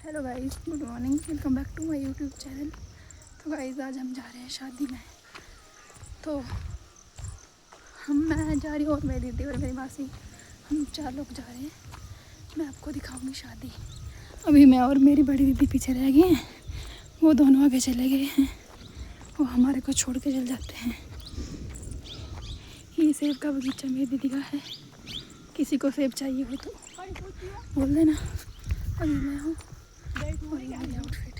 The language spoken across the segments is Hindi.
Hello guys, good morning, welcome back to my YouTube channel. तो गाइस आज हम जा रहे हैं शादी में। तो मैं जा रही हूँ और मेरी दीदी और मेरी मासी, हम 4 लोग जा रहे हैं। मैं आपको दिखाऊंगी शादी। अभी मैं और मेरी बड़ी दीदी पीछे रह गए हैं, वो दोनों आगे चले गए हैं। वो हमारे को छोड़ के चल जाते हैं। ये सेब का बगीचा मेरी दीदी का है, किसी को सेब चाहिए हो तो बोल देना। अभी मैं हूँ और ये मेरी आउटफिट।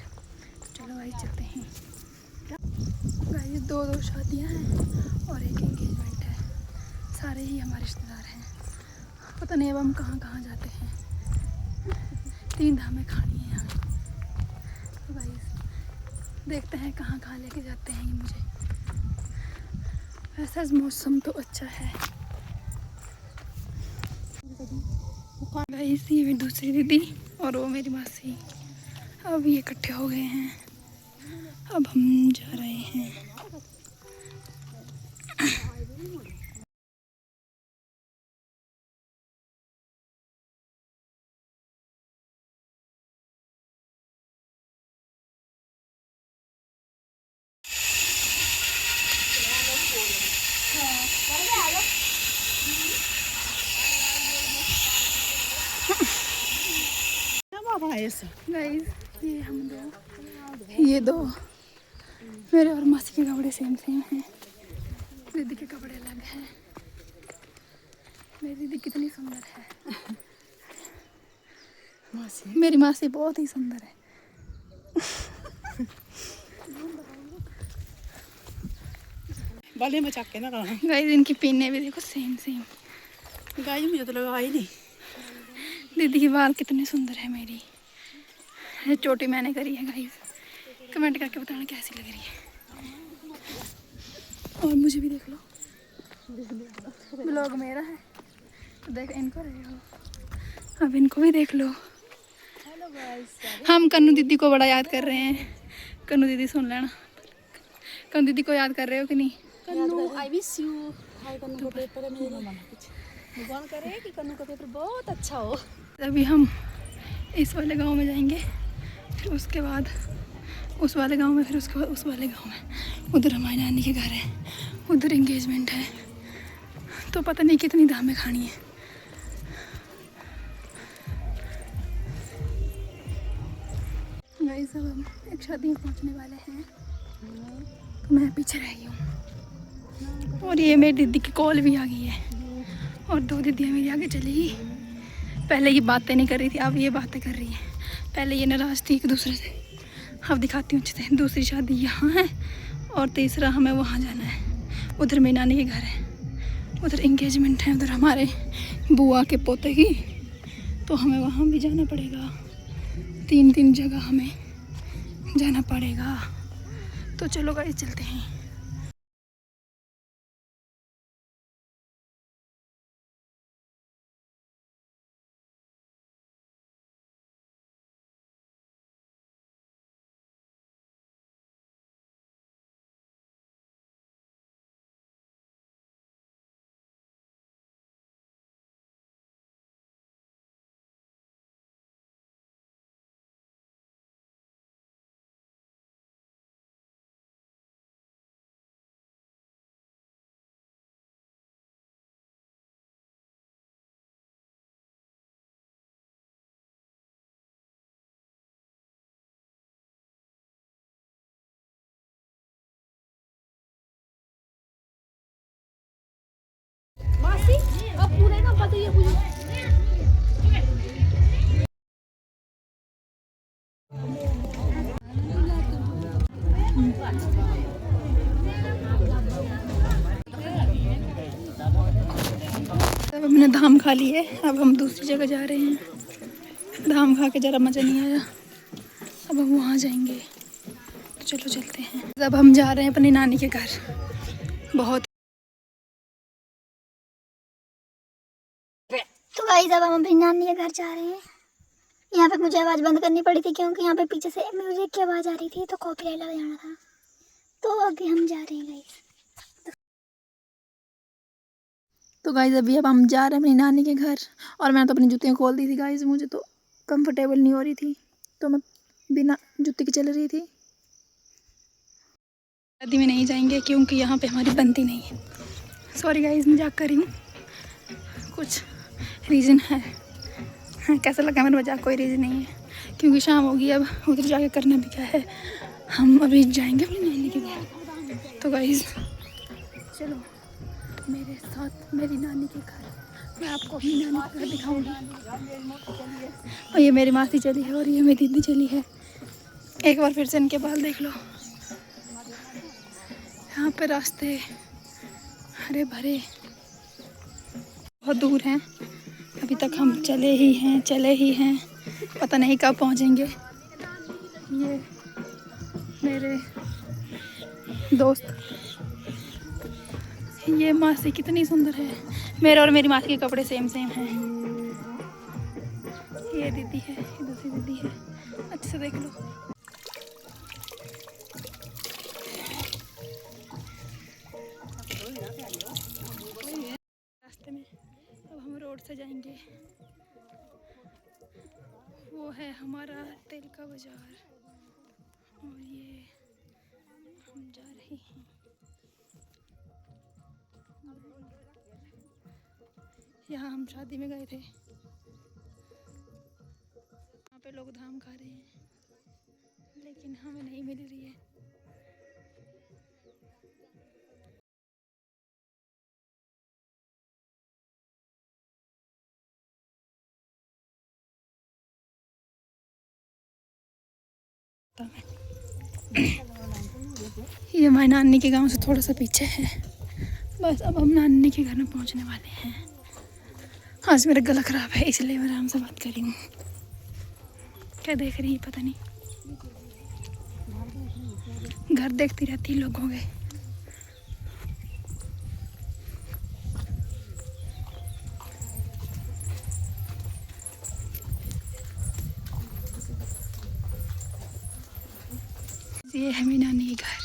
चलो भाई चलते हैं। गाइस 2 शादियाँ हैं और एक एंगेजमेंट है। सारे ही हमारे रिश्तेदार हैं। पता नहीं अब हम कहाँ कहाँ जाते हैं। 3 धामें खानी है हमें। तो गाइस देखते हैं कहाँ कहाँ लेके जाते हैं ये मुझे। वैसा मौसम तो अच्छा है। गाइस ये मेरी दूसरी दीदी और वो मेरी मासी, अब ये इकट्ठे हो गए हैं। अब हम जा रहे हैं। गाइस ये दो मेरे और मासी के कपड़े सेम सेम हैं। दीदी के कपड़े अलग हैं। मेरी दीदी कितनी सुंदर है। मेरी मासी बहुत ही सुंदर है। बाले में चक के ना कहा। गाइस इनकी पिन्ने भी देखो सेम सेम। गाइस मुझे तो लगा ही नहीं। दीदी के बाल कितने सुंदर है मेरी। ये चोटी मैंने करी है गाइस, कमेंट करके बताना कैसी लग रही है। और मुझे भी देख लो, ब्लॉग मेरा है तो देख इनको रहे हो, अब इनको भी देख लो। हेलो गाइस, हम कन्नू दीदी को बड़ा याद कर रहे हैं। कन्नू दीदी सुन लेना। कन्नू दीदी को याद कर रहे हो कि नहीं? कन्नू आई मिस यू। हाय कन्नू का पेपर है मेरे मन कुछ भगवान करे कि कन्नू का पेपर बहुत अच्छा हो। अभी हम इस वाले गांव में जाएंगे, फिर उसके बाद उस वाले गांव में, फिर उसके बाद उस वाले गांव में। उधर हमारी नानी के घर है, उधर एंगेजमेंट है। तो पता नहीं कितनी धामें खानी है। गाइस अब हम एक शादी में पहुंचने वाले हैं, तो मैं पीछे रह गई हूँ। और ये मेरी दीदी की कॉल भी आ गई है और 2 दीदियाँ मेरी आगे चली गई। पहले ये बातें नहीं कर रही थी, अब ये बातें कर रही है। पहले ये नाराज़ थी एक दूसरे से। अब दिखाती हूँ अच्छे से। दूसरी शादी यहाँ है और तीसरा हमें वहाँ जाना है। उधर मेरी नानी के घर है, उधर एंगेजमेंट है, उधर हमारे बुआ के पोते की। तो हमें वहाँ भी जाना पड़ेगा। 3 जगह हमें जाना पड़ेगा। तो चलो गाइस चलते हैं। मासी अब पूरे ना बताइए मुझे। अब हमने धाम खा ली है, अब हम दूसरी जगह जा रहे हैं। धाम खा के ज़रा मज़ा नहीं आया, अब हम वहाँ जाएंगे। तो चलो चलते हैं। अब हम जा रहे हैं अपनी नानी के घर। बहुत तो गाइस अब हम अपनी नानी के घर जा रहे हैं। यहाँ पे मुझे आवाज़ बंद करनी पड़ी थी क्योंकि यहाँ पे पीछे से म्यूजिक की आवाज़ आ रही थी, तो कॉपीराइट लग जाना था। तो अभी हम जा रहे हैं गाइस। तो गाइस अभी अब हम जा रहे हैं अपनी नानी के घर। और मैंने तो अपनी जूतियाँ खोल दी थी गाइस, मुझे तो कंफर्टेबल नहीं हो रही थी। तो मैं बिना जूते के चल रही थी। शादी में नहीं जाएंगे क्योंकि यहाँ पे हमारी बनती नहीं है। सॉरी गाइस, मजाक कर रही हूँ, कुछ रीज़न है। कैसा लगा मेरा मजाक? कोई रीज़न नहीं है क्योंकि शाम होगी, अब उधर जाके करना भी क्या है। हम अभी जाएंगे अपनी नानी के घर। तो गाइस चलो मेरे साथ मेरी नानी के घर, मैं आपको अपनी नानी का घर दिखाऊंगी। और ये मेरी मासी चली है और ये मेरी दीदी चली है। एक बार फिर से इनके बाल देख लो। यहाँ पे रास्ते हरे भरे बहुत दूर हैं। अभी तक हम चले ही हैं, पता नहीं कब पहुँचेंगे। ये मेरे दोस्त, ये मासी कितनी सुंदर है। मेरे और मेरी मासी के कपड़े सेम हैं। ये दीदी है, ये दूसरी दीदी है, अच्छे से देख लो। रास्ते में अब हम रोड से जाएंगे। वो है हमारा तेल का बाजार और ये हम जा रहे हैं। यहाँ हम शादी में गए थे, यहाँ पे लोग धाम खा रहे हैं लेकिन हमें नहीं मिल रही है। ये हमारी नानी के गांव से थोड़ा सा पीछे है। बस अब हम नानी के घर में पहुंचने वाले हैं। आज मेरा गला खराब है इसलिए मैं आराम से बात कर रही हूँ। क्या देख रही है पता नहीं, घर देखती रहती लोगों के। ये है मेरी नानी का घर,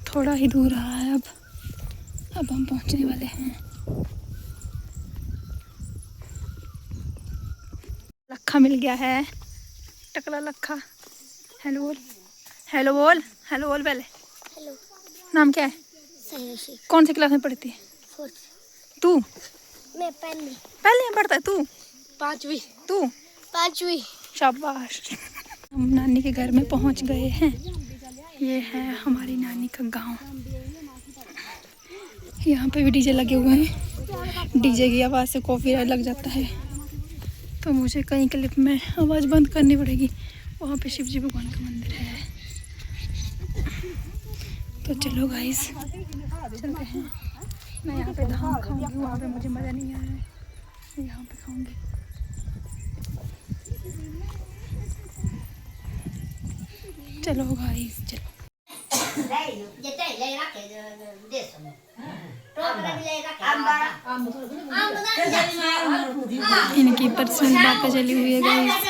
थोड़ा ही दूर रहा है। अब हम पहुंचने वाले हैं। लखा मिल गया है, टकला लखा। हेलो बोल, हेलो बोल, हेलो बोल पहले। हेलो। नाम क्या है? सायशी। कौन सी क्लास में पढ़ती है? 4th। तू? मैं पहली। पहले में पढ़ता है तू? 5वीं। तू? 5वीं। शाबाश। हम नानी के घर में पहुंच गए हैं। ये है हमारी नानी का गांव। यहाँ पे भी डीजे लगे हुए हैं। डीजे की आवाज़ से कॉपीराइट लग जाता है तो मुझे कहीं क्लिप में आवाज़ बंद करनी पड़ेगी। वहाँ पे शिव जी भगवान का मंदिर है। तो चलो गाइस चलते हैं। मैं यहाँ पे धाम खाऊंगी, वहाँ पे मुझे मज़ा नहीं आ रहा है, मैं यहाँ पे खाऊंगी। चलो गाइस चलो। इनकी पर्सनल बातें चली हुई है गाइस।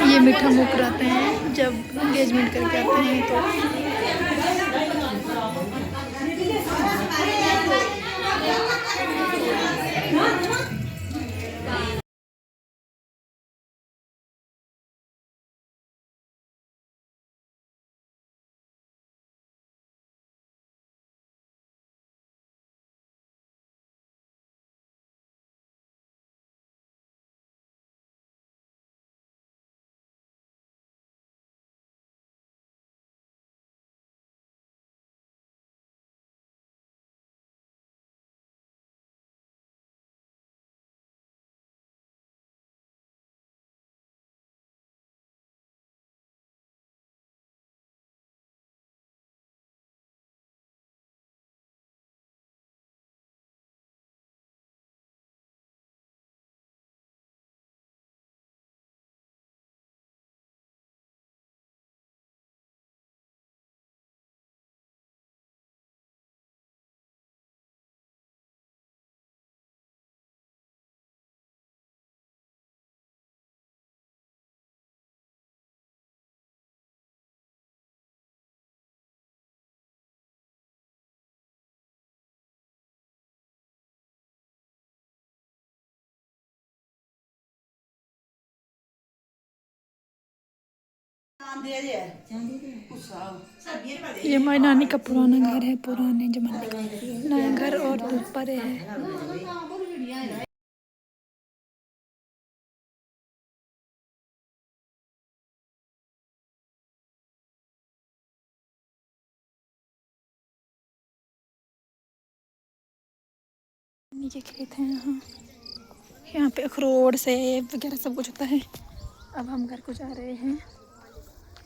ये मीठा मुँह कराते हैं जब एंगेजमेंट करके आते हैं तो ये हमारी नानी का पुराना घर है, पुराने जमाने का नया घर और ऊपर है। नीचे खेत है, यहाँ पे अखरोट सेब वगैरह सब कुछ होता है। अब हम घर को जा रहे हैं,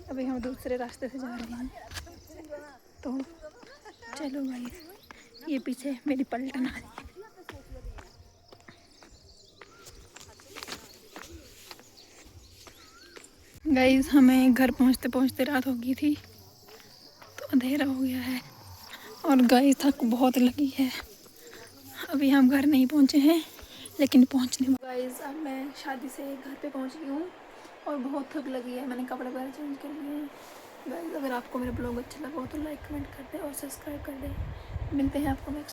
अभी हम दूसरे रास्ते से जा रहे हैं, तो चलो भाई। ये पीछे मेरी पलटन आ रही है। गाइस हमें घर पहुंचते पहुंचते रात हो गई थी, तो अंधेरा हो गया है और गाइस थक बहुत लगी है। अभी हम घर नहीं पहुंचे हैं, लेकिन पहुंचने गाइस अब मैं शादी से घर पे पहुंच गई हूँ और बहुत थक लगी है। मैंने कपड़े वगैरह चेंज कर लिए हैं। गाइस अगर आपको मेरा ब्लॉग अच्छा लगा हो तो लाइक कमेंट कर दे और सब्सक्राइब कर दे। मिलते हैं आपको नेक्स्ट